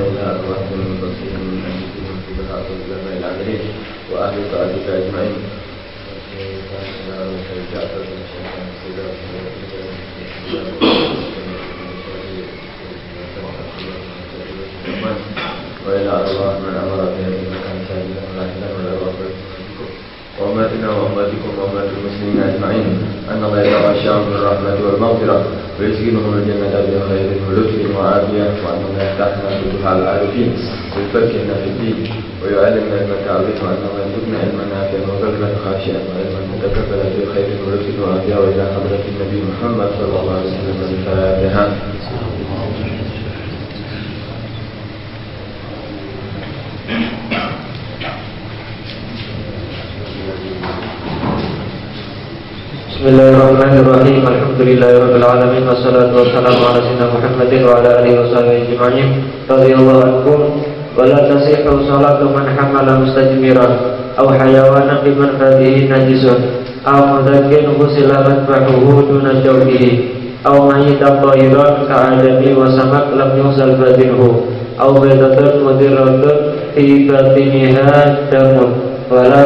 وإلى أرواح المنتصرين من أنفسهم في بحق الجنة العاملين وأهل طاعتك أجمعين. وإلى أرواح من أمر بها إنك أنت الإله والأرواح وأمتنا وأمتكم وأمة المسلمين أجمعين أن الله يتغشاهم بالرحمة والمغفرة ويسكنهم الجنة بخير ولطف وعافية وأن الله يفتحنا فتوح العارفين ويفكرنا في الدين ويعلمنا المتعوذ وأن الله يرزقنا علما نافعا وقلبا خاشعا وعلما متكبلا في خير ولطف وعافية وإلى حضرة النبي محمد صلى الله عليه وسلم الفاتحة. Bismillahirrahmanirrahim. Alhamdulillahirabbil alamin wassalatu wassalamu ala sayyidina Muhammadin wa ala alihi washabihi ajma'in. Radhiyallahu anhum. Wa la tasihhu salatu man hamala mustajmira aw hayawanan biman fadihi najisun aw mudakkin husila matbahuhu duna jawbihi aw mayyitan tahiran ka'adami wa samak lam yusal badinhu aw baydatun mudiratun fi batiniha damun wala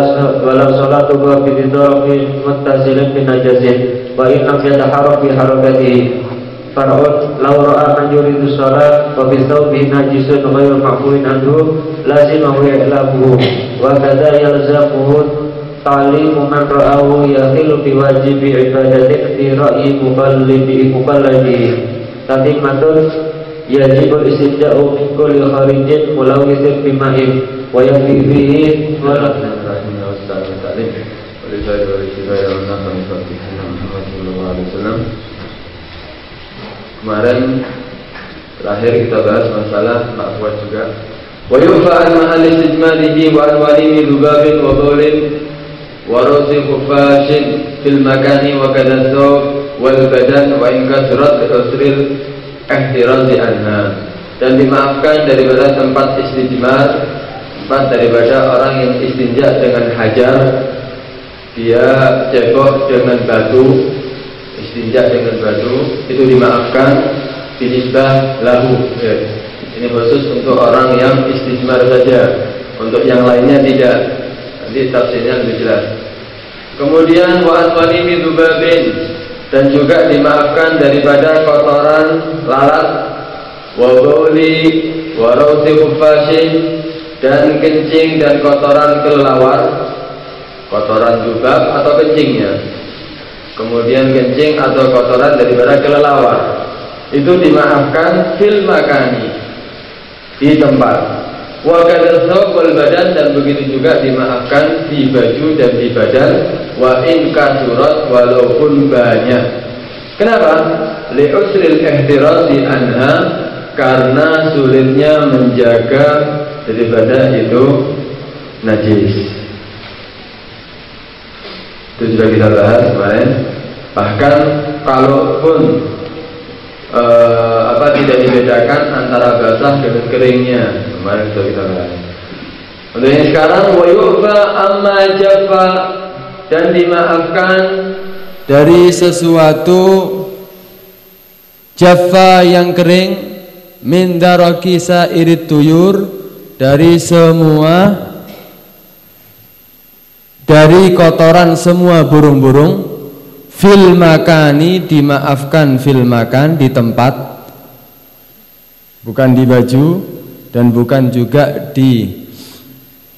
salatu wa fi didorofin muttasilin bin najazin wa innam yataharab bi harakatihi far'ud law ra'a man yuridu salat wa fi thawbihi najisun ghayru ma'fuin anhu lazimahu i'lamuhu wa kadha yalzamuhu ta'limu man ra'ahu yakhilu bi wajibi ibadatin fi ra'yi muqallidi tatimmatun yajibul istinja'u min kulli kharijin mulawithin bima'in wa yakfi fihi Kemarin terakhir kita bahas masalah ma'fuat juga. Wa yufa an mahal istijmalihi wa anwani lubabin wa bawlin wa rosi khufashin fil makani wa kadasawb wal badan wa inkasurat usril ihtirazi anha, dan dimaafkan daripada tempat istijmar, tempat daripada orang yang istinja dengan hajar, dia cebok dengan batu, istinja dengan batu, itu dimaafkan binisbah lahu. Ini khusus untuk orang yang istijmar saja, untuk yang lainnya tidak. Nanti tafsirnya lebih jelas. Kemudian wa aswani min dzubabin, dan juga dimaafkan daripada kotoran lalat, wa bauli wa rausi khufashin, dan kencing dan kotoran kelelawar, kotoran dzubab atau kencingnya. Kemudian kencing atau kotoran daripada kelelawar itu dimaafkan fil makani, di tempat. Wa kadasawb wal badan, dan begitu juga dimaafkan di baju dan di badan. Wa in kasurat, walaupun banyak. Kenapa? Li usril ihtirazi anha, karena sulitnya menjaga daripada itu najis. Itu sudah kita bahas kemarin. Bahkan kalaupun tidak dibedakan antara basah dengan keringnya, kemarin sudah kita bahas. Untuk yang sekarang, wa yu'fa amma jaffa, dan dimaafkan dari sesuatu jaffa yang kering, min daraki sairit tuyur, dari kotoran semua burung-burung, fil makani, dimaafkan fil makan, di tempat, bukan di baju dan bukan juga di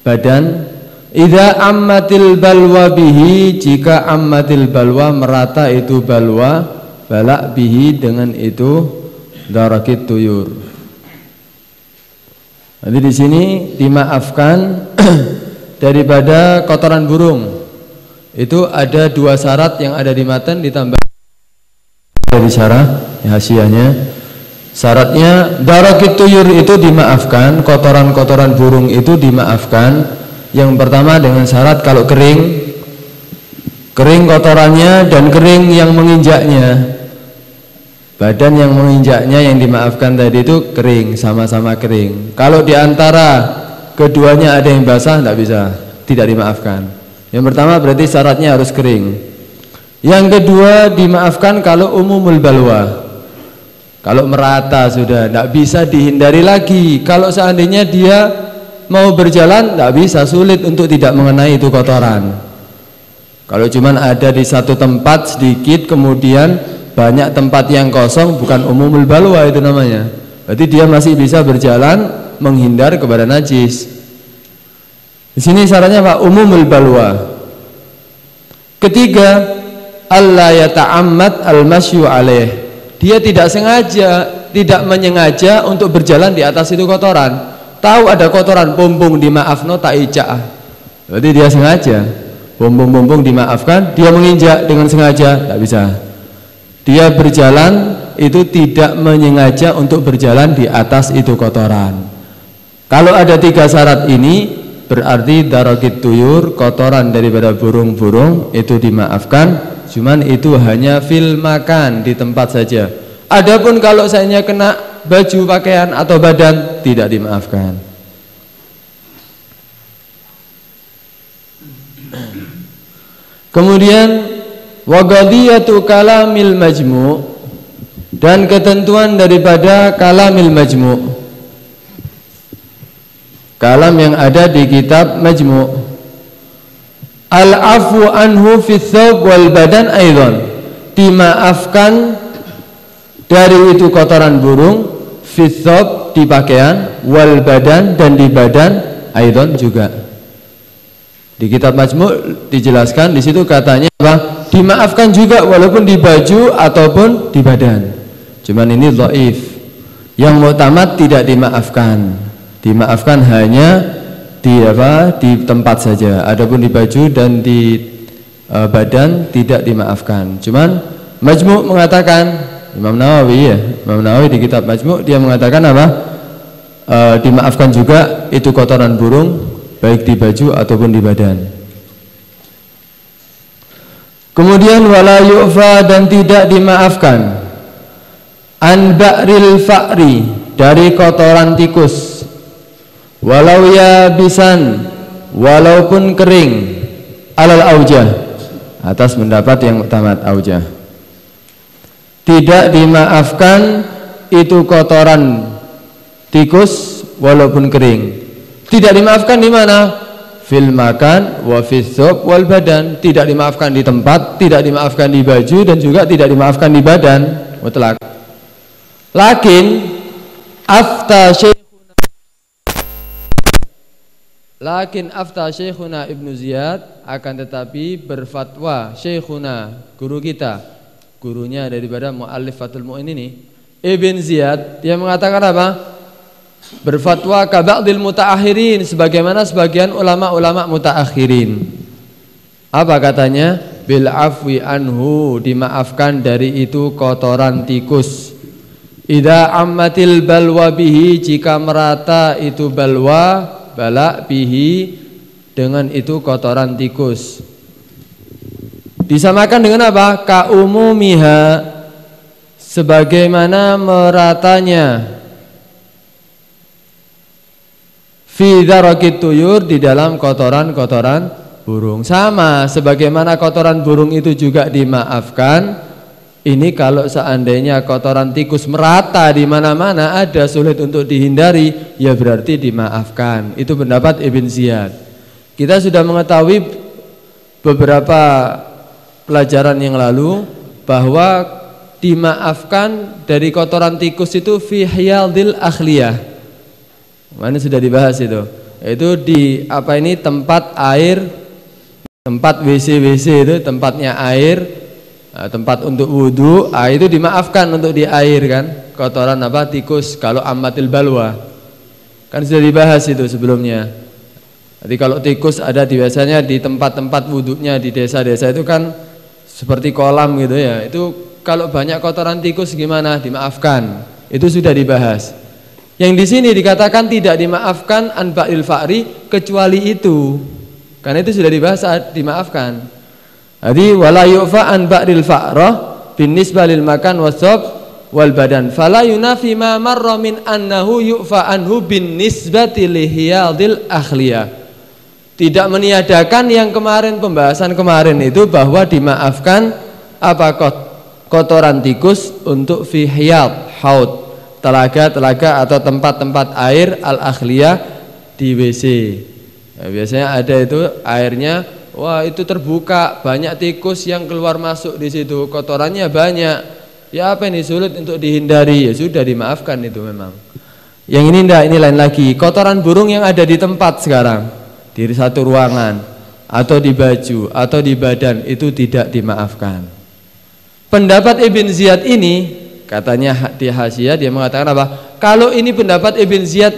badan. Idza ammatil balwa bihi, jika ammatil balwa, merata itu balwa, balak bihi, dengan itu darakit tuyur. Nanti di sini dimaafkan daripada kotoran burung. Itu ada dua syarat yang ada di matan, ditambah dari syarah hasiahnya. Syaratnya darakit tuyur itu dimaafkan, kotoran-kotoran burung itu dimaafkan. Yang pertama dengan syarat kalau kering kotorannya dan kering yang menginjaknya. Badan yang menginjaknya yang dimaafkan tadi itu kering, sama-sama kering. Kalau diantara keduanya ada yang basah, tidak bisa, tidak dimaafkan. Yang pertama berarti syaratnya harus kering. Yang kedua dimaafkan kalau umumul balwa, Kalau merata sudah tidak bisa dihindari lagi. Kalau seandainya dia mau berjalan tidak bisa, sulit untuk tidak mengenai itu kotoran. Kalau cuman ada di satu tempat sedikit kemudian banyak tempat yang kosong, bukan umumul balwa itu namanya. Berarti dia masih bisa berjalan menghindar kepada najis. Di sini syaratnya Pak, umumul balwa. Ketiga, alla yata'ammad al-masyu alaih. Dia tidak sengaja, tidak menyengaja untuk berjalan di atas itu kotoran. Tahu ada kotoran, bumbung dimaafno tak ica'ah. Berarti dia sengaja. Bumbung-bumbung dimaafkan, dia menginjak dengan sengaja, tak bisa. Dia berjalan itu tidak menyengaja untuk berjalan di atas itu kotoran. Kalau ada 3 syarat ini, berarti darakit tuyur, kotoran daripada burung-burung itu dimaafkan. Cuman itu hanya fil makan, di tempat saja. Adapun kalau seandainya kena baju, pakaian atau badan, tidak dimaafkan. Kemudian wagadiyatu kalamil majmu', dan ketentuan daripada kalamil majmu', kalam yang ada di kitab majmu'. Al-afu anhu fi thawb wal badan aidan, dimaafkan dari itu kotoran burung, fi thawb di pakaian, wal badan dan di badan aidan juga. Di kitab Majmu' dijelaskan, di situ katanya apa? Dimaafkan juga walaupun di baju ataupun di badan. Cuman ini dhaif. Yang mu'tamad tidak dimaafkan. Dimaafkan hanya di tempat saja. Adapun di baju dan di badan tidak dimaafkan. Cuman Majmu' mengatakan, Imam Nawawi di kitab Majmu' dia mengatakan apa? Dimaafkan juga itu kotoran burung, baik di baju ataupun di badan. Kemudian wala yu'fa, dan tidak dimaafkan an ba'ril fa'ri, dari kotoran tikus, walau yabisan, walaupun kering, alal aujah, atas pendapat yang mu'tamad aujah. Tidak dimaafkan itu kotoran tikus walaupun kering. Tidak dimaafkan di mana? Fil makan wa fis thawb wal badan. Tidak dimaafkan di tempat, tidak dimaafkan di baju, dan juga tidak dimaafkan di badan mutlak. Lakin afta Syekhuna Ibnu Ziyad, akan tetapi berfatwa Syekhuna, guru kita, gurunya daripada muallif Fathul Mu'in ini, Ibn Ziyad, dia mengatakan apa? Berfatwa ka ba'dil mutaakhirin, sebagaimana sebagian ulama-ulama mutaakhirin. Apa katanya? Bil afwi anhu, dimaafkan dari itu kotoran tikus. Idza ammatil balwa bihi, jika merata itu balwa, bala bihi, dengan itu kotoran tikus. Disamakan dengan apa? Ka umumiha, sebagaimana meratanya, fi darakit tuyur, di dalam kotoran-kotoran burung. Sama sebagaimana kotoran burung itu juga dimaafkan. Ini kalau seandainya kotoran tikus merata di mana-mana, ada, sulit untuk dihindari, ya berarti dimaafkan. Itu pendapat Ibn Ziyad. Kita sudah mengetahui beberapa pelajaran yang lalu bahwa dimaafkan dari kotoran tikus itu fi hiyadil akhliyah. Mana sudah dibahas itu. Itu di tempat air, tempat WC itu tempatnya air. Tempat untuk wudhu, itu dimaafkan untuk di air kan, kotoran tikus. Kalau ammatil balwa kan sudah dibahas itu sebelumnya. Jadi kalau tikus ada biasanya di tempat-tempat wudhunya di desa-desa itu kan seperti kolam gitu ya. Itu kalau banyak kotoran tikus gimana? Dimaafkan. Itu sudah dibahas. Yang di sini dikatakan tidak dimaafkan an ba'il fa'ri, kecuali itu. Karena itu sudah dibahas dimaafkan. Jadi wala yu'fa an ba'dil fa'rah binisbah lil makan wasab wal badan, fala yunafi ma marra min annahu yu'fa anhu binisbati lihiyadil akhliyah. Tidak meniadakan yang kemarin, pembahasan kemarin itu, bahwa dimaafkan kotoran tikus untuk fi hiyad, haud, telaga-telaga atau tempat-tempat air al-akhliyah di WC. Nah, biasanya ada itu airnya, wah itu terbuka, banyak tikus yang keluar masuk di situ, kotorannya banyak. Ya apa ini, sulit untuk dihindari, ya sudah dimaafkan itu memang. Yang ini enggak, ini lain lagi. Kotoran burung yang ada di tempat sekarang, di satu ruangan atau di baju atau di badan, itu tidak dimaafkan. Pendapat Ibn Ziyad ini, katanya di Hasyiah dia mengatakan apa? Kalau ini pendapat Ibn Ziyad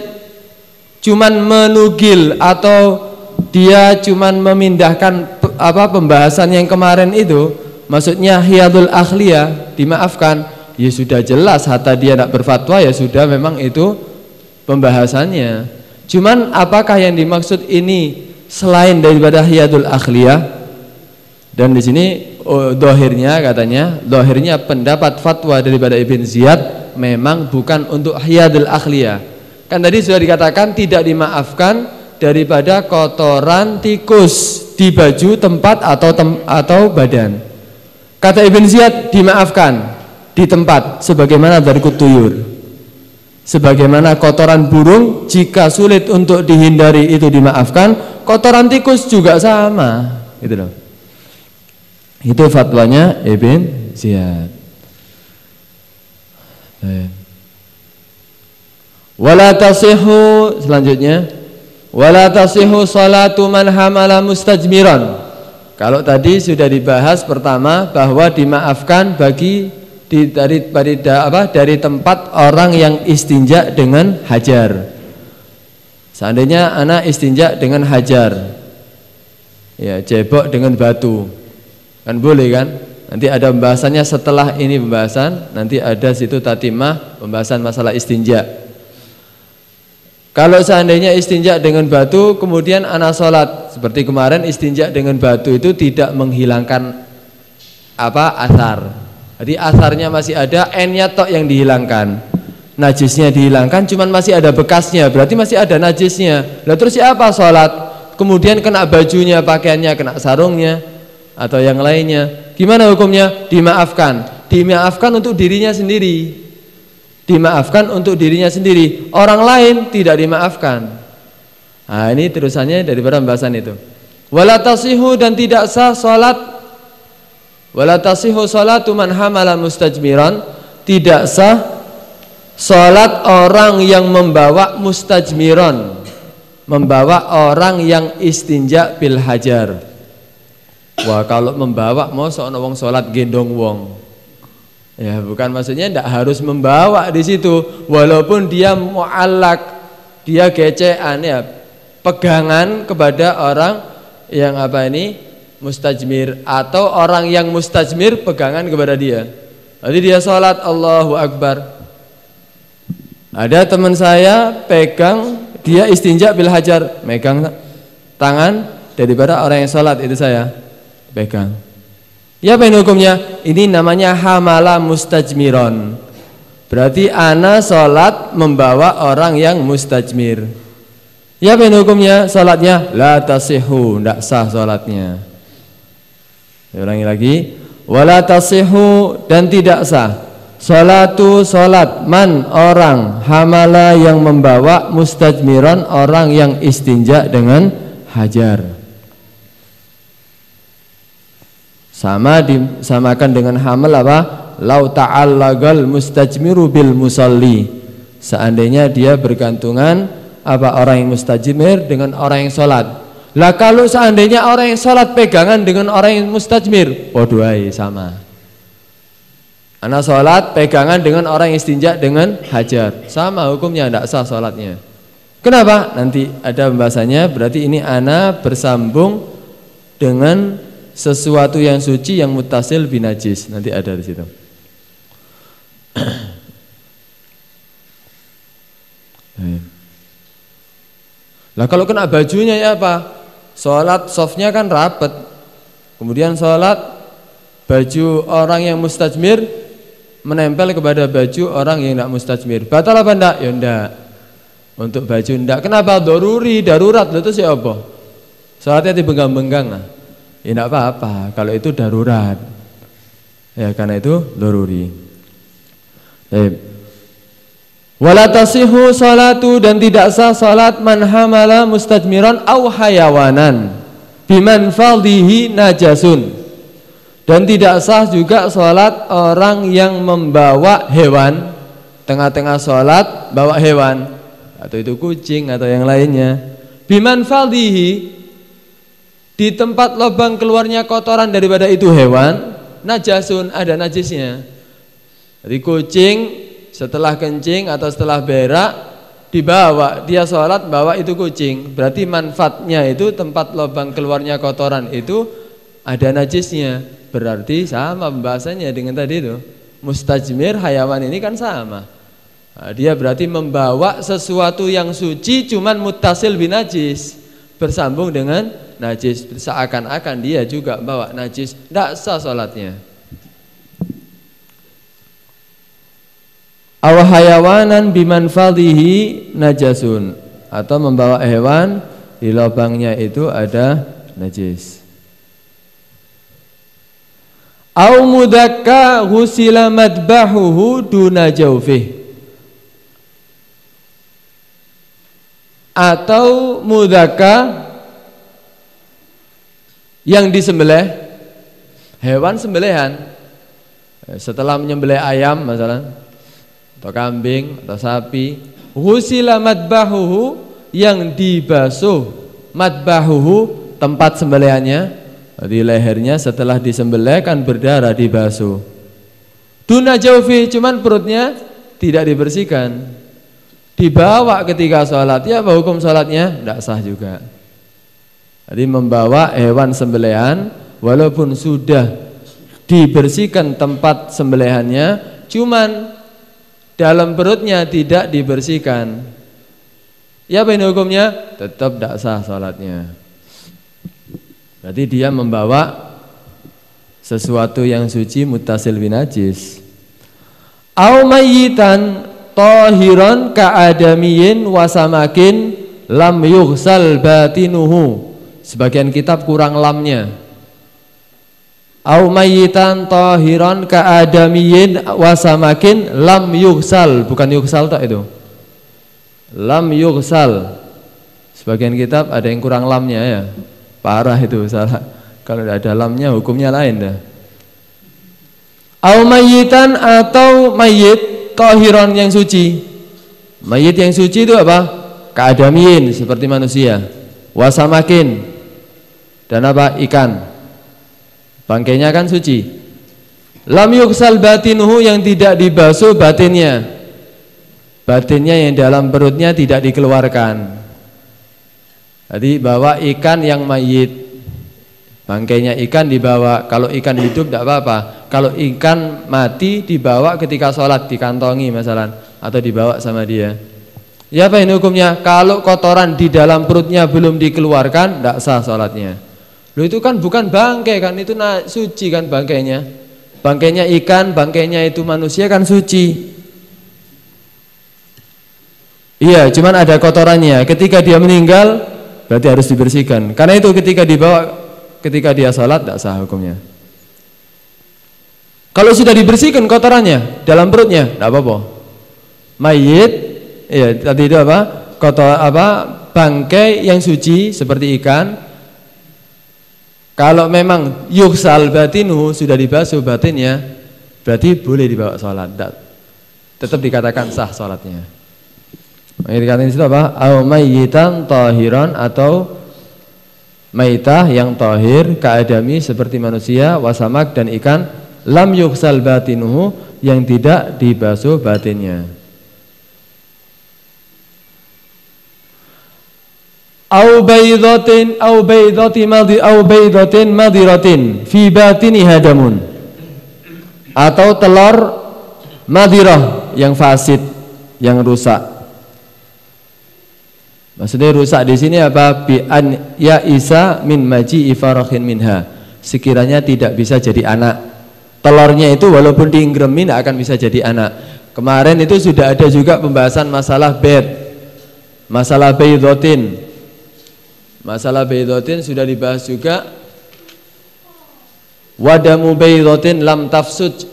cuman menugil atau dia cuman memindahkan pembahasan yang kemarin itu, maksudnya hiyadul akhliyah dimaafkan, ya sudah jelas hatta dia tidak berfatwa, ya sudah memang itu pembahasannya. Cuman apakah yang dimaksud ini selain daripada hiyadul akhliyah? Dan di sini dohirnya katanya, dohirnya pendapat fatwa daripada Ibn Ziyad memang bukan untuk hiyadul akhliyah. Kan tadi sudah dikatakan tidak dimaafkan daripada kotoran tikus di baju, tempat atau badan. Kata Ibn Ziyad dimaafkan di tempat sebagaimana dari kutuyur. Sebagaimana kotoran burung jika sulit untuk dihindari itu dimaafkan, kotoran tikus juga sama, gitu loh. Itu fatwanya Ibn Ziyad. Wala tasihhu, selanjutnya wala tasihhu salatu man hamala mustajmiran. Kalau tadi sudah dibahas pertama bahwa dimaafkan bagi dari tempat orang yang istinja dengan hajar. Seandainya anak istinja dengan hajar, ya cebok dengan batu, kan boleh kan? Nanti ada pembahasannya setelah ini pembahasan, nanti ada situ tatimah pembahasan masalah istinja. Kalau seandainya istinja dengan batu, kemudian anak sholat seperti kemarin, istinja dengan batu itu tidak menghilangkan asar. Jadi asarnya masih ada, n-nya tok yang dihilangkan, najisnya dihilangkan, cuman masih ada bekasnya, berarti masih ada najisnya. Lalu terus siapa sholat? Kemudian kena bajunya, pakaiannya, kena sarungnya atau yang lainnya, gimana hukumnya? Dimaafkan. Dimaafkan untuk dirinya sendiri. Dimaafkan untuk dirinya sendiri, orang lain tidak dimaafkan. Nah ini terusannya daripada pembahasan itu. Wala tasihu, dan tidak sah salat. Wala tasihu salatu man hamala mustajmiran, tidak sah salat orang yang membawa mustajmiran, membawa orang yang istinja bil hajar. Wah kalau membawa mau soal wong salat gendong wong. Ya bukan, maksudnya tidak harus membawa di situ, walaupun dia mu'allak, dia gecean, ya pegangan kepada orang yang mustajmir, atau orang yang mustajmir pegangan kepada dia. Jadi dia sholat Allahu Akbar, ada teman saya pegang, dia istinja bil hajar, megang tangan daripada orang yang sholat, itu saya pegang. Ya apa ini hukumnya? Ini namanya hamala mustajmiron. Berarti ana sholat membawa orang yang mustajmir. Ya apa ini hukumnya? Sholatnya la tasihhu, tidak sah sholatnya. Saya ulangi lagi. Wala tasihhu, dan tidak sah sholatu sholat man orang hamala yang membawa mustajmiron, orang yang istinja dengan hajar. Sama disamakan dengan hamal lau ta'allagal mustajmiru bil musalli. Seandainya dia bergantungan orang yang mustajmir dengan orang yang sholat. Lah kalau seandainya orang yang sholat pegangan dengan orang yang mustajmir, podoai sama. Anak sholat pegangan dengan orang yang istinja dengan hajar, sama hukumnya, tidak sah sholatnya. Kenapa? Nanti ada pembahasannya. Berarti ini anak bersambung dengan sesuatu yang suci yang mutasil binajis, nanti ada di situ. Lah kalau kena bajunya ya apa? Sholat softnya kan rapet, kemudian sholat baju orang yang mustajmir menempel kepada baju orang yang tidak mustajmir, batal apa enggak? Ya enggak. Untuk baju enggak. Kenapa? Darurat. Itu siapa? Sholatnya dibenggang-benggang. Ya enggak apa-apa kalau itu darurat. Ya, karena itu daruri. Wala tasihu salatu, dan tidak sah salat man hamala mustajmiran aw hayawanan biman fadhihi najasun. Dan tidak sah juga salat orang yang membawa hewan, tengah-tengah salat bawa hewan, atau itu kucing atau yang lainnya. Biman fadhihi, di tempat lubang keluarnya kotoran daripada itu hewan, najasun, ada najisnya. Jadi kucing setelah kencing atau setelah berak dibawa, dia sholat bawa itu kucing, berarti manfaatnya itu tempat lubang keluarnya kotoran itu ada najisnya, berarti sama pembahasannya dengan tadi itu. Mustajmir hayawan ini kan sama. Nah, dia berarti membawa sesuatu yang suci cuman muttasil binajis, bersambung dengan najis, seakan-akan dia juga bawa najis, tidak sah sholatnya. Aw hayawanan biman fadhihi najasun, atau membawa hewan di lubangnya itu ada najis. Aw mudakka ghusila madbahuhu duna jawfih, atau mudakka yang disembelih, hewan sembelihan, setelah menyembelih ayam misalnya, atau kambing atau sapi, ghusila madbahuhu, yang dibasuh, madbahuhu tempat sembelihannya, di lehernya setelah disembelih kan berdarah, dibasuh. Duna jawfi, cuman perutnya tidak dibersihkan, dibawa ketika sholat, ya apa hukum sholatnya? Tidak sah juga. Jadi membawa hewan sembelihan walaupun sudah dibersihkan tempat sembelihannya, cuman dalam perutnya tidak dibersihkan, ya apa ini hukumnya? Tetap tidak sah sholatnya. Berarti dia membawa sesuatu yang suci muttasil binajis. Au mayyitan tahiran ka'adamiyin wasamakin lam yughsal batinuhu. Sebagian kitab kurang lamnya. Au mayyitan tahiran ka'adamiyin wasamakin lam yughsal, bukan yughsal tak itu. Lam yughsal. Sebagian kitab ada yang kurang lamnya ya. Parah itu, salah. Kalau tidak ada lamnya hukumnya lain dah. Au mayyitan, atau mayit tahiran yang suci. Mayit yang suci itu apa? Ka'adamiyin, seperti manusia. Wasamakin, dan apa? Ikan. Bangkainya kan suci. Lam yuksal batinuhu, yang tidak dibasuh batinnya. Batinnya yang dalam perutnya tidak dikeluarkan. Jadi bawa ikan yang mayit, bangkainya ikan dibawa. Kalau ikan hidup tidak apa-apa. Kalau ikan mati dibawa ketika sholat, dikantongi misalnya, atau dibawa sama dia. Ya apa ini hukumnya? Kalau kotoran di dalam perutnya belum dikeluarkan, tidak sah sholatnya. Loh, itu kan bukan bangkai kan, itu suci kan bangkainya. Bangkainya ikan, bangkainya itu manusia kan suci. Iya, cuman ada kotorannya. Ketika dia meninggal berarti harus dibersihkan. Karena itu ketika dibawa, ketika dia sholat tidak sah hukumnya. Kalau sudah dibersihkan kotorannya dalam perutnya, tidak apa-apa. Mayit, ya tadi itu apa? Kotor apa? Bangkai yang suci seperti ikan. Kalau memang yuksal batinu, sudah dibasuh batinnya, berarti boleh dibawa sholat. Tetap dikatakan sah sholatnya. Dikatakan itu apa? Au mayyitan tahiran, atau maitah yang tahir, ka'adami seperti manusia, wasamak dan ikan, lam yuksal batinuhu, yang tidak dibasuh batinnya. Au baydatin madiratin fi batini hadamun, atau telur madirah yang fasid, yang rusak. Maksudnya rusak di sini apa? Bi an ya isa min maji ifarakhin minha, sekiranya tidak bisa jadi anak. Telurnya itu walaupun diingremin tidak akan bisa jadi anak. Kemarin itu sudah ada juga pembahasan masalah bed, masalah baydatin. Masalah baydatin sudah dibahas juga. Wadamu baydatin lam tafsud.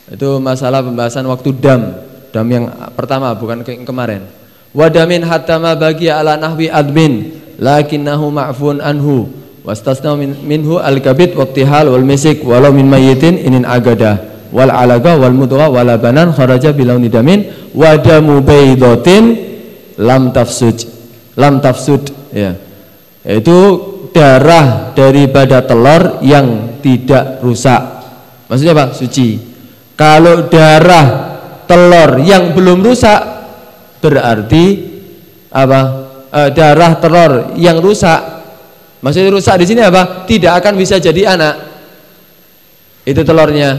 Itu masalah pembahasan waktu dam yang pertama, bukan yang kemarin. Wadamin hatta ma bagiya ala nahwi admin lakinnahu ma'fun anhu wastasna minhu al-kabid waqtihal wal misik walau min mayyitin inin agada wal alaga wal mudgha wal banan kharaja bilauni damin wadamu baydatin lam tafsud ya. Itu darah daripada telur yang tidak rusak. Maksudnya apa? Suci. Kalau darah telur yang belum rusak berarti apa? Darah telur yang rusak. Maksudnya rusak di sini apa? Tidak akan bisa jadi anak. Itu telurnya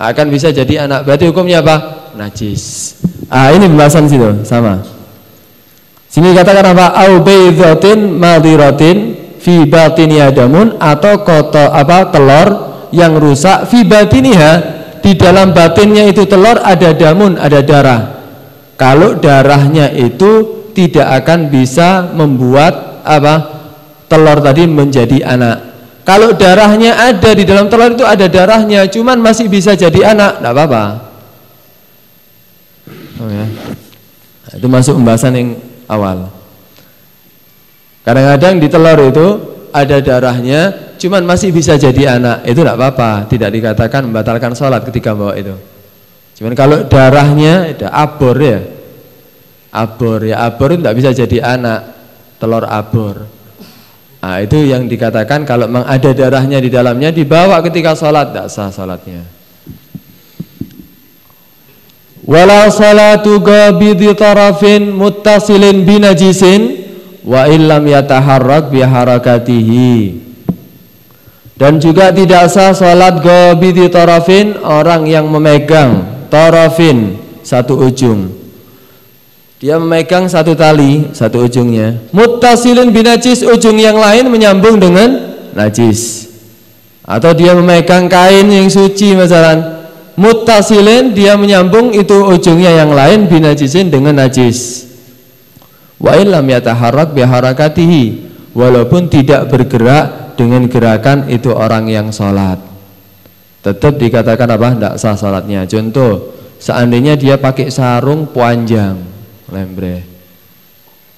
akan bisa jadi anak. Berarti hukumnya apa? Najis. Ini pembahasan situ sama. Sini katakan apa? Au baydhatin madiratin fi batiniha damun, atau telur yang rusak fi batiniha, di dalam batinnya itu telur ada damun, ada darah. Kalau darahnya itu tidak akan bisa membuat telur tadi menjadi anak. Kalau darahnya ada di dalam telur itu ada darahnya, cuman masih bisa jadi anak, tidak apa-apa. Ya. Itu masuk pembahasan yang awal. Kadang-kadang di telur itu ada darahnya, cuman masih bisa jadi anak, itu tidak apa-apa, tidak dikatakan membatalkan sholat ketika bawa itu. Cuman kalau darahnya ada abor itu tidak bisa jadi anak, telur abor. Itu yang dikatakan kalau memang ada darahnya di dalamnya dibawa ketika sholat, tidak sah sholatnya. Wala salatu ghabidi tarafin muttasilin binajisin wa illam yataharrak biharakatihi. Dan juga tidak sah salat ghabidi tarafin, orang yang memegang tarafin, satu ujung. Dia memegang satu tali, satu ujungnya. Muttasilin binajis, ujung yang lain menyambung dengan najis. Atau dia memegang kain yang suci misalnya. Muttasilin, dia menyambung itu ujungnya yang lain binajisin dengan najis. Wa illam yataharrak biharakatihi, walaupun tidak bergerak dengan gerakan itu orang yang sholat, tetap dikatakan apa? Tidak sah sholatnya. Contoh, seandainya dia pakai sarung panjang lembre,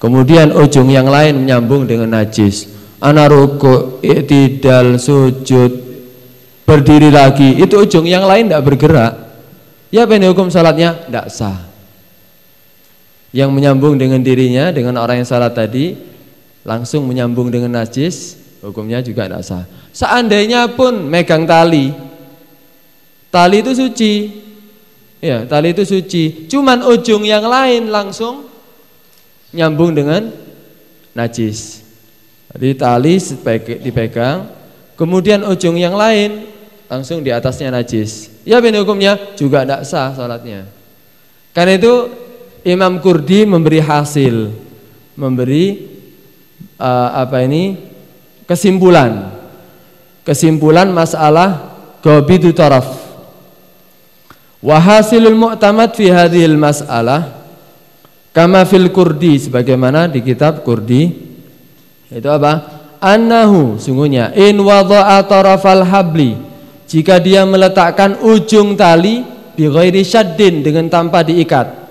kemudian ujung yang lain menyambung dengan najis, ana ruku', i'tidal, sujud, berdiri lagi, itu ujung yang lain tidak bergerak, ya apa ini hukum salatnya? Tidak sah. Yang menyambung dengan dirinya, dengan orang yang salat tadi langsung menyambung dengan najis, hukumnya juga tidak sah. Seandainya pun megang tali itu suci, ya, tali itu suci, cuman ujung yang lain langsung nyambung dengan najis. Jadi tali dipegang, kemudian ujung yang lain langsung di atasnya najis, ya ini hukumnya juga tidak sah salatnya. Karena itu Imam Qurdi memberi hasil, kesimpulan masalah ghabidu taraf. Wa hasilul mu'tamad fi hadhil mas'alah kama fil Qurdi, sebagaimana di kitab Qurdi itu apa? Annahu, sungguhnya, in wada'a tarafal habli, jika dia meletakkan ujung tali bi ghairi syaddin, dengan tanpa diikat,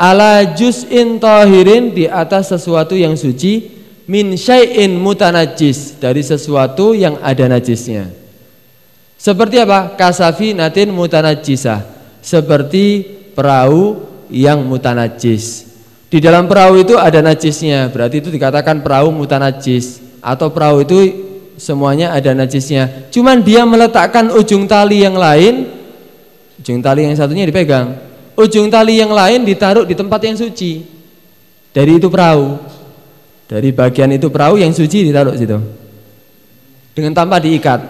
ala juz'in tahirin, di atas sesuatu yang suci, min syai'in mutanajjis, dari sesuatu yang ada najisnya. Seperti apa? Kasafinatin mutanajjisah, seperti perahu yang mutanajjis. Di dalam perahu itu ada najisnya, berarti itu dikatakan perahu mutanajjis. Atau perahu itu semuanya ada najisnya, cuman dia meletakkan ujung tali yang lain, ujung tali yang satunya dipegang, ujung tali yang lain ditaruh di tempat yang suci dari itu perahu, dari bagian itu perahu yang suci ditaruh situ dengan tanpa diikat.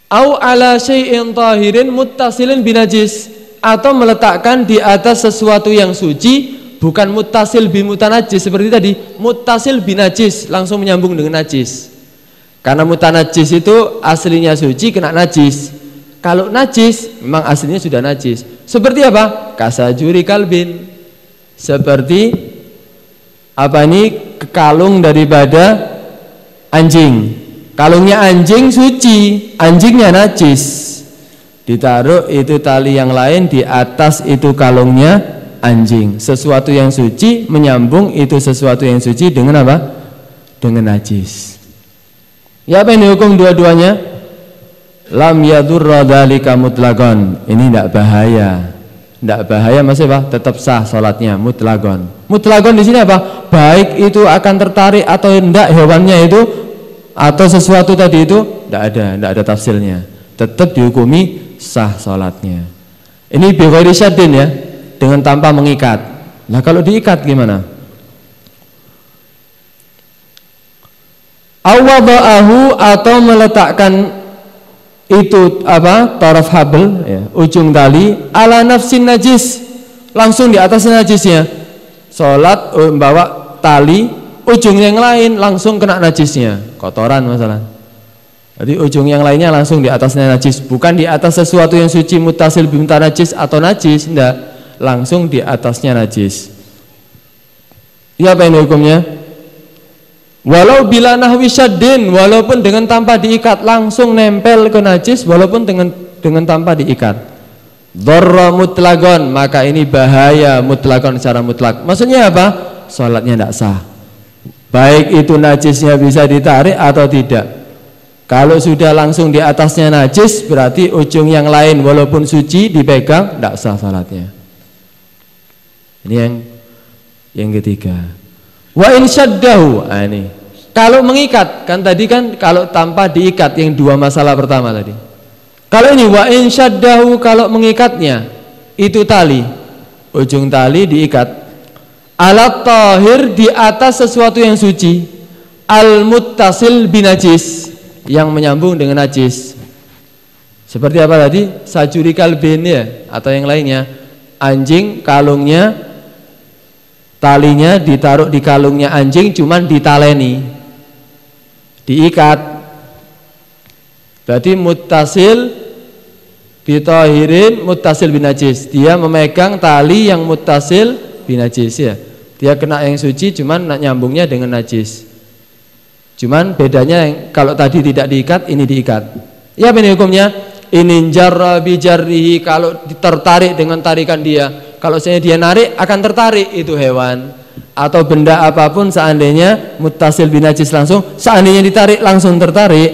Au ala syai'in tahirin muttasilin binajis, atau meletakkan di atas sesuatu yang suci, bukan muttasil bimutanajis seperti tadi, muttasil binajis, langsung menyambung dengan najis. Karena mutanajis itu aslinya suci, kena najis. Kalau najis memang aslinya sudah najis. Seperti apa? Kasajuri kalbin, seperti apa ini, kalung daripada anjing. Kalungnya anjing suci, anjingnya najis. Ditaruh itu tali yang lain di atas itu kalungnya anjing. Sesuatu yang suci menyambung itu sesuatu yang suci dengan apa? Dengan najis. Ya, apa yang dihukum dua-duanya? Lam yadurra dzalika mutlaqan. Ini tidak bahaya. Tidak bahaya maksudnya apa? Tetap sah salatnya mutlaqan. Mutlaqan di sini apa? Baik itu akan tertarik atau tidak hewannya itu atau sesuatu tadi itu tidak ada tafsirnya, tetap dihukumi sah salatnya. Ini bi ghairi syaddin ya, dengan tanpa mengikat. Nah kalau diikat gimana? Awada'ahu atau meletakkan itu apa? Taraf habl ya, ujung tali ala nafsin najis, langsung di atas najisnya. Salat membawa tali ujung yang lain langsung kena najisnya, kotoran masalah. Jadi ujung yang lainnya langsung di atasnya najis, bukan di atas sesuatu yang suci mutasil bimta najis atau najis, enggak, langsung di atasnya najis. Ya, apa ini hukumnya? Walau bila nahwi syaddin, walaupun dengan tanpa diikat langsung nempel ke najis, walaupun dengan tanpa diikat. Dharra mutlaqan, maka ini bahaya mutlaqan secara mutlak. Maksudnya apa? Salatnya tidak sah. Baik itu najisnya bisa ditarik atau tidak. Kalau sudah langsung di atasnya najis, berarti ujung yang lain walaupun suci dipegang, tidak sah salatnya. Ini yang ketiga. Wa in syaddahu, ini kalau mengikat, kan tadi kan kalau tanpa diikat, yang dua masalah pertama tadi. Kalau ini wa in syaddahu, kalau mengikatnya itu tali, ujung tali diikat alat tahir, di atas sesuatu yang suci, al muttasil binajis, yang menyambung dengan najis. Seperti apa tadi? Sajuri kalbin ya, atau yang lainnya. Anjing, kalungnya, talinya ditaruh di kalungnya anjing, cuman ditaleni, diikat. Berarti muttasil bitahirin muttasil binajis, dia memegang tali yang muttasil binajis ya, dia kena yang suci cuman nyambungnya dengan najis. Cuman bedanya yang kalau tadi tidak diikat, ini diikat. Ya, apa ini hukumnya? Ini jarra bijarrihi, kalau tertarik dengan tarikan dia. Kalau seandainya dia narik akan tertarik itu hewan atau benda apapun, seandainya muttasil binajis langsung, seandainya ditarik langsung tertarik,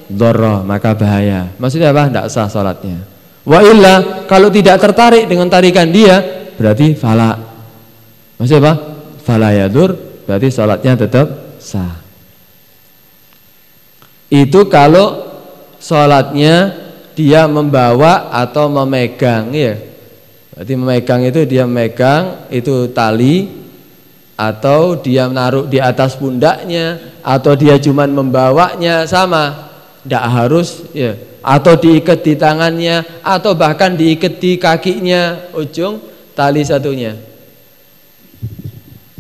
dharra, maka bahaya. Maksudnya apa? Tidak sah salatnya. Wa illa, kalau tidak tertarik dengan tarikan dia, berarti fala. Maksudnya apa? Fala yadur, berarti salatnya tetap sah. Itu kalau salatnya dia membawa atau memegang ya. Berarti memegang itu dia memegang itu tali, atau dia menaruh di atas pundaknya, atau dia cuman membawanya, sama. Tidak harus ya. Atau diikat di tangannya, atau bahkan diikat di kakinya ujung tali satunya.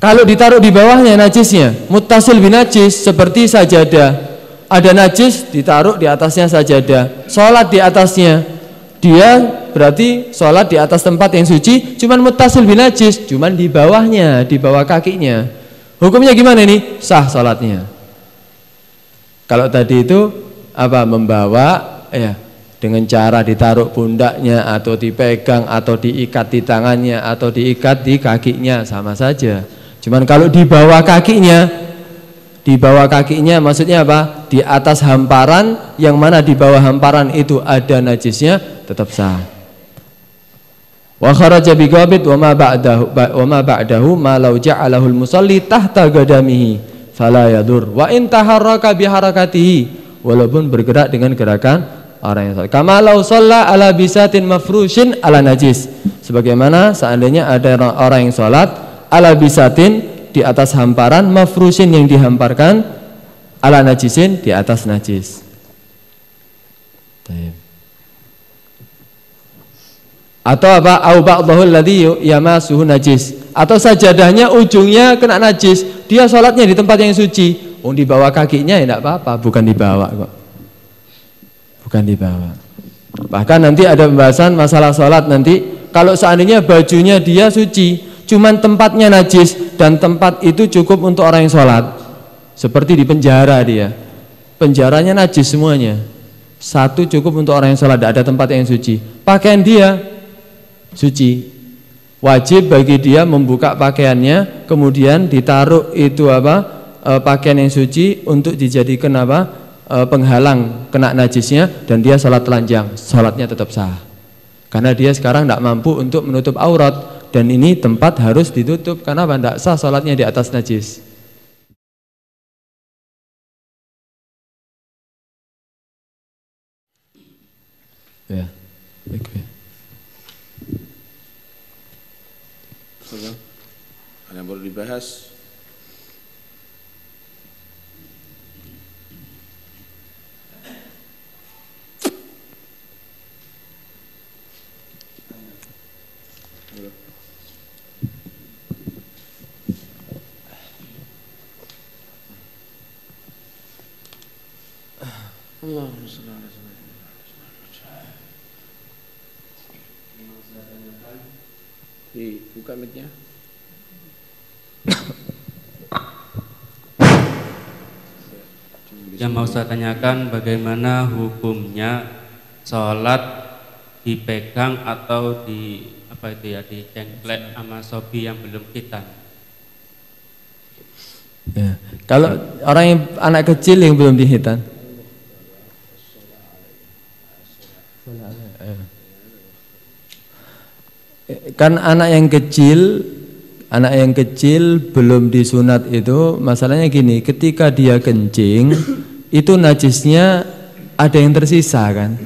Kalau ditaruh di bawahnya najisnya, muttasil binajis, seperti sajadah, ada najis ditaruh di atasnya sajadah, sholat di atasnya, dia berarti sholat di atas tempat yang suci, cuman muttasil binajis, cuman di bawahnya, di bawah kakinya. Hukumnya gimana ini? Sah sholatnya. Kalau tadi itu apa? Membawa ya, dengan cara ditaruh pundaknya, atau dipegang, atau diikat di tangannya, atau diikat di kakinya, sama saja. Cuman kalau di bawah kakinya, maksudnya apa? Di atas hamparan, yang mana di bawah hamparan itu ada najisnya, tetap sah. Wa kharaja bi qabid wa ma ba'dahu ma law ja'alahu al-musalli tahta qadamihi fala yadur wa in taharraka bi harakatihi, walaupun bergerak dengan gerakan orang yang salat. Kama law shalla ala bisatin mafrushin ala najis, sebagaimana seandainya ada orang yang salat ala bisatin, di atas hamparan, mafrusin, yang dihamparkan, ala najisin, di atas najis. Atau apa? Au ba'dahu alladhi yamasuhu najis, atau sajadahnya ujungnya kena najis, dia sholatnya di tempat yang suci, di bawah kakinya ya tidak apa-apa, bukan dibawa kok, bukan dibawa. Bahkan nanti ada pembahasan masalah sholat nanti, kalau seandainya bajunya dia suci, cuman tempatnya najis, dan tempat itu cukup untuk orang yang sholat, seperti di penjara dia, penjaranya najis semuanya. Satu cukup untuk orang yang sholat, tidak ada tempat yang suci. Pakaian dia suci. Wajib bagi dia membuka pakaiannya, kemudian ditaruh itu pakaian yang suci untuk dijadikan penghalang kena najisnya, dan dia sholat telanjang, sholatnya tetap sah. Karena dia sekarang tidak mampu untuk menutup aurat, dan ini tempat harus ditutup karena tidak sah sholatnya di atas najis. Ya, baik. Ada yang perlu dibahas? Allahumma shalli ala sayyidina buka mic-nya. Yang mau saya tanyakan, bagaimana hukumnya sholat dipegang atau dicengklek sama sobi yang belum khitan? Ya. Kalau orang yang anak kecil yang belum dihitan, kan anak yang kecil belum disunat itu masalahnya gini, ketika dia kencing itu najisnya ada yang tersisa kan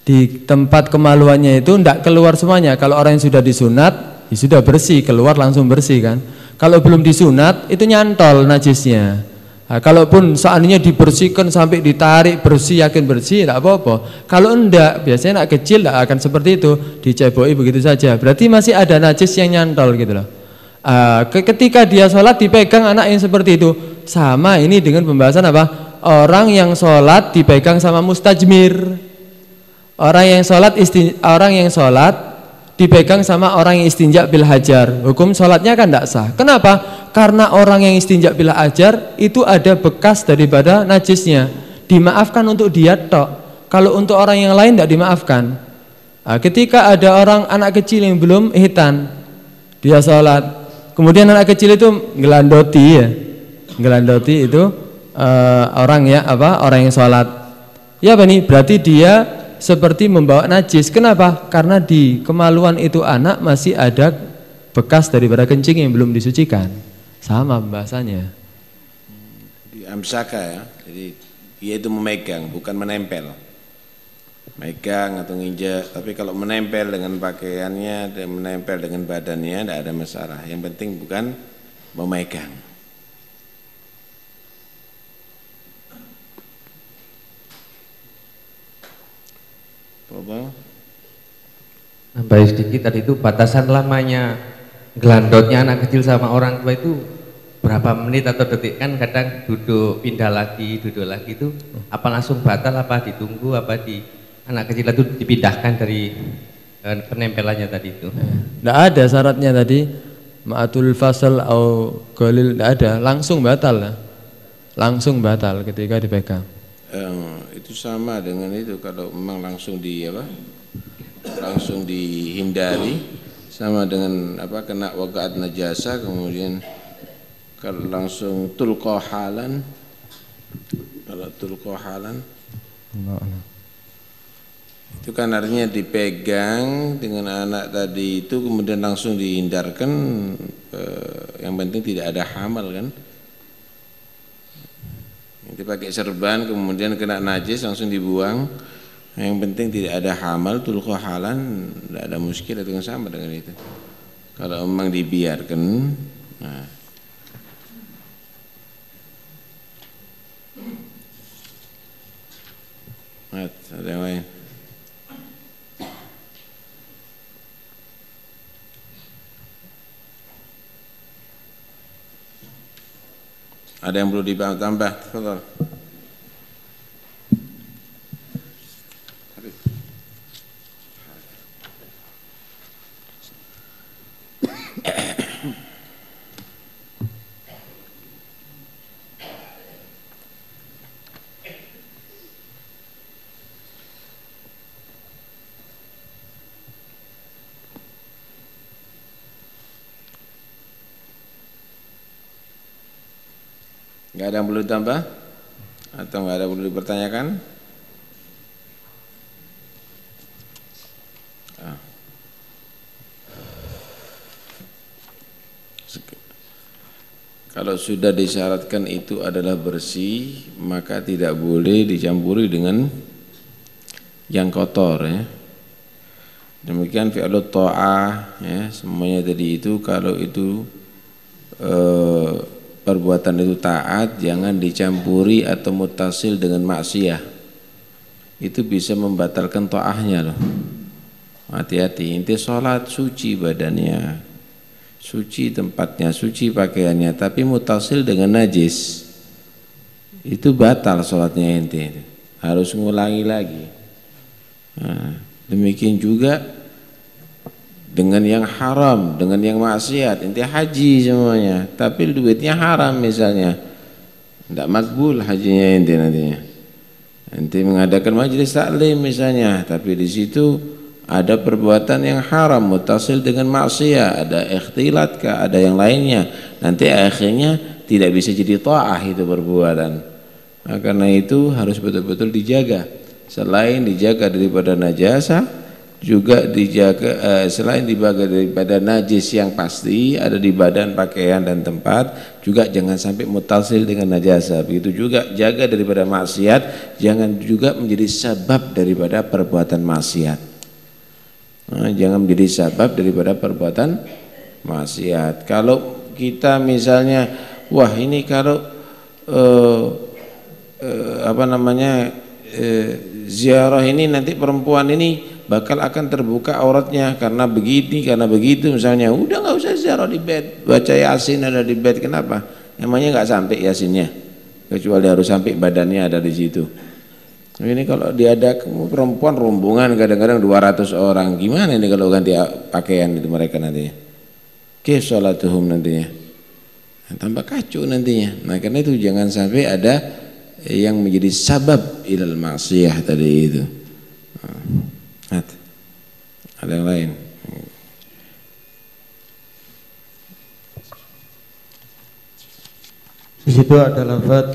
di tempat kemaluannya, itu tidak keluar semuanya. Kalau orang yang sudah disunat ya sudah bersih, keluar langsung bersih kan. Kalau belum disunat itu nyantol najisnya. Nah, kalaupun seandainya dibersihkan sampai ditarik bersih, yakin bersih, tidak apa-apa. Kalau enggak, biasanya anak kecil tidak akan seperti itu, diceboi begitu saja. Berarti masih ada najis yang nyantol gitu loh. Ketika dia sholat dipegang anak yang seperti itu, sama ini dengan pembahasan orang yang sholat dipegang sama mustajmir. Orang yang sholat dipegang sama orang yang istinja bil hajar, hukum sholatnya kan tidak sah. Kenapa? Karena orang yang istinja bil hajar itu ada bekas daripada najisnya, dimaafkan untuk dia tok. Kalau untuk orang yang lain tidak dimaafkan. Ketika ada orang anak kecil yang belum hitan, dia sholat, kemudian anak kecil itu ngelandoti itu orang yang sholat, ya berarti dia seperti membawa najis. Kenapa? Karena di kemaluan itu anak masih ada bekas daripada kencing yang belum disucikan. Sama pembahasannya. Di amsaka ya, jadi dia itu memegang, bukan menempel. Megang atau nginjak, tapi kalau menempel dengan pakaiannya dan menempel dengan badannya tidak ada masalah. Yang penting bukan memegang. Nambahin sedikit tadi itu, batasan lamanya gelandotnya anak kecil sama orang tua itu berapa menit atau detik? Kan kadang duduk lagi itu, apa langsung batal, apa ditunggu, apa anak kecil itu dipindahkan dari penempelannya tadi itu? Tidak ada syaratnya tadi, ma'atul fasal atau golil, tidak ada, langsung batal ketika dipegang. Itu sama dengan itu, kalau memang langsung langsung dihindari, sama dengan kena waqa'at najasa, kemudian kalau langsung tulqahalan, itu kan artinya dipegang dengan anak tadi itu kemudian langsung dihindarkan, yang penting tidak ada hamal kan. Nanti pakai serban kemudian kena najis langsung dibuang, yang penting tidak ada hamal, tulqahalan, tidak ada muskil, itu kan sama dengan itu. Kalau memang dibiarkan, nah. Ada yang lain? Ada yang perlu ditambah? Tafadhol. Nggak ada yang perlu ditambah atau nggak ada yang perlu dipertanyakan? Kalau sudah disyaratkan itu adalah bersih, maka tidak boleh dicampuri dengan yang kotor ya. Demikian fi'lut ta'ah ya, semuanya tadi itu kalau itu perbuatan itu taat, jangan dicampuri atau mutasil dengan maksiyah. Itu bisa membatalkan ta'ahnya loh. Hati-hati, inti sholat suci badannya, suci tempatnya, suci pakaiannya, tapi mutasil dengan najis, itu batal sholatnya ente, harus ngulangi lagi. Nah, demikian juga dengan yang haram, dengan yang maksiat, ente haji semuanya, tapi duitnya haram misalnya, tidak makbul hajinya ente nantinya. Ente mengadakan majelis taklim misalnya, tapi di situ ada perbuatan yang haram mutasil dengan maksiat, ada ikhtilat kah, ada yang lainnya, nanti akhirnya tidak bisa jadi ta'ah itu perbuatan. Nah, karena itu harus betul-betul dijaga. Selain dijaga daripada najasa, juga dijaga selain dijaga daripada najis yang pasti ada di badan, pakaian dan tempat, juga jangan sampai mutasil dengan najasa. Begitu juga jaga daripada maksiat, jangan juga menjadi sebab daripada perbuatan maksiat. Nah, jangan menjadi sebab daripada perbuatan maksiat. Kalau kita misalnya, wah ini kalau ziarah ini nanti perempuan ini bakal akan terbuka auratnya karena begini, karena begitu misalnya, udah nggak usah ziarah di bed, baca yasin ada di bed. Kenapa? Emangnya nggak sampai yasinnya, kecuali harus sampai badannya ada di situ. Ini kalau diadakan perempuan rombongan kadang-kadang 200 orang, gimana ini kalau ganti pakaian itu mereka nantinya? Kif sholatuhum nantinya, nah, tambah kacau nantinya. Nah karena itu jangan sampai ada yang menjadi sabab ilal maksiyah tadi itu. Nah, ada yang lain? Di situ ada lafaz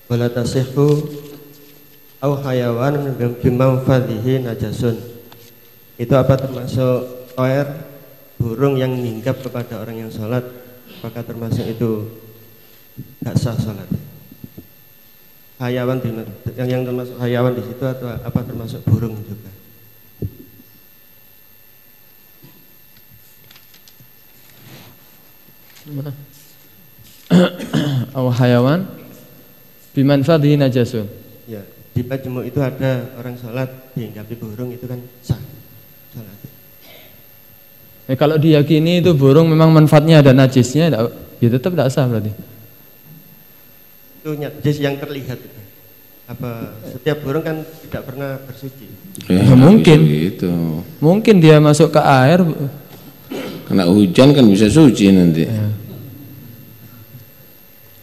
wala tasihhu au hayawan bimamfadhihi najasun. Itu apa termasuk air burung yang hinggap kepada orang yang sholat, apakah termasuk itu gak sah sholat? Hayawan yang termasuk hayawan di situ atau apa termasuk burung juga? Au hayawan bimanfadhihi najasun. Ya, di majmu' itu ada orang sholat dihinggapi burung, itu kan sah sholat. Kalau diyakini itu burung memang manfaatnya ada najisnya, ya tetap tidak sah berarti. Itu najis yang terlihat itu. Apa setiap burung kan tidak pernah bersuci? Ya, mungkin. Gitu. Mungkin dia masuk ke air, kena hujan kan bisa suci nanti. Ya.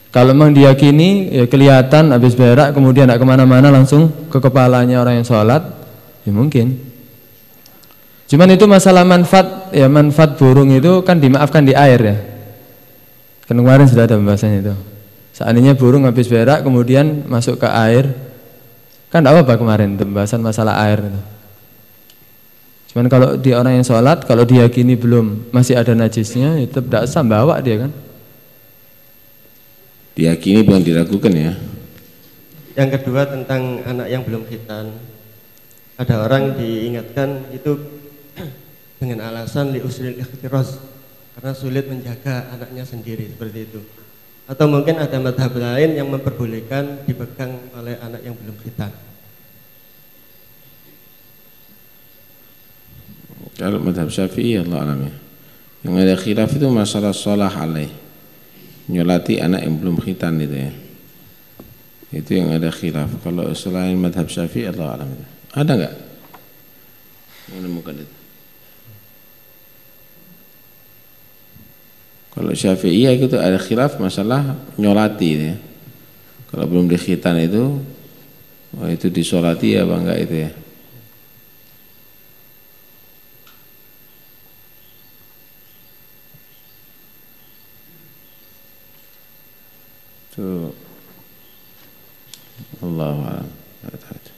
Kalau memang diyakini ya kelihatan habis berak kemudian tidak kemana-mana langsung ke kepalanya orang yang sholat, ya mungkin. Cuman itu masalah manfaat, ya manfaat burung itu kan dimaafkan di air ya. Kan kemarin sudah ada pembahasannya itu. Seandainya burung habis berak kemudian masuk ke air, kan tidak apa-apa kemarin pembahasan masalah air itu. Cuman kalau di orang yang sholat, kalau diyakini belum masih ada najisnya, itu tidak sah bawa dia kan. Diyakini bukan diragukan ya. Yang kedua tentang anak yang belum khitan. Ada orang diingatkan itu dengan alasan li usril ikhtiraz, karena sulit menjaga anaknya sendiri seperti itu. Atau mungkin ada mazhab lain yang memperbolehkan dipegang oleh anak yang belum khitan. Kalau mazhab Syafi'i Allah alam ya. Yang ada khilaf itu masalah shalah alaih. Nyolati anak yang belum khitan itu ya. Itu yang ada khilaf. Kalau selain mazhab Syafi'i Allah alam itu. Ada enggak? Menemukan itu. Kalau Syafi'iyah itu ada khilaf masalah nyolati itu ya. Kalau belum dikhitan itu, wah itu disolati ya apa enggak itu ya. Itu Allahu a'lam.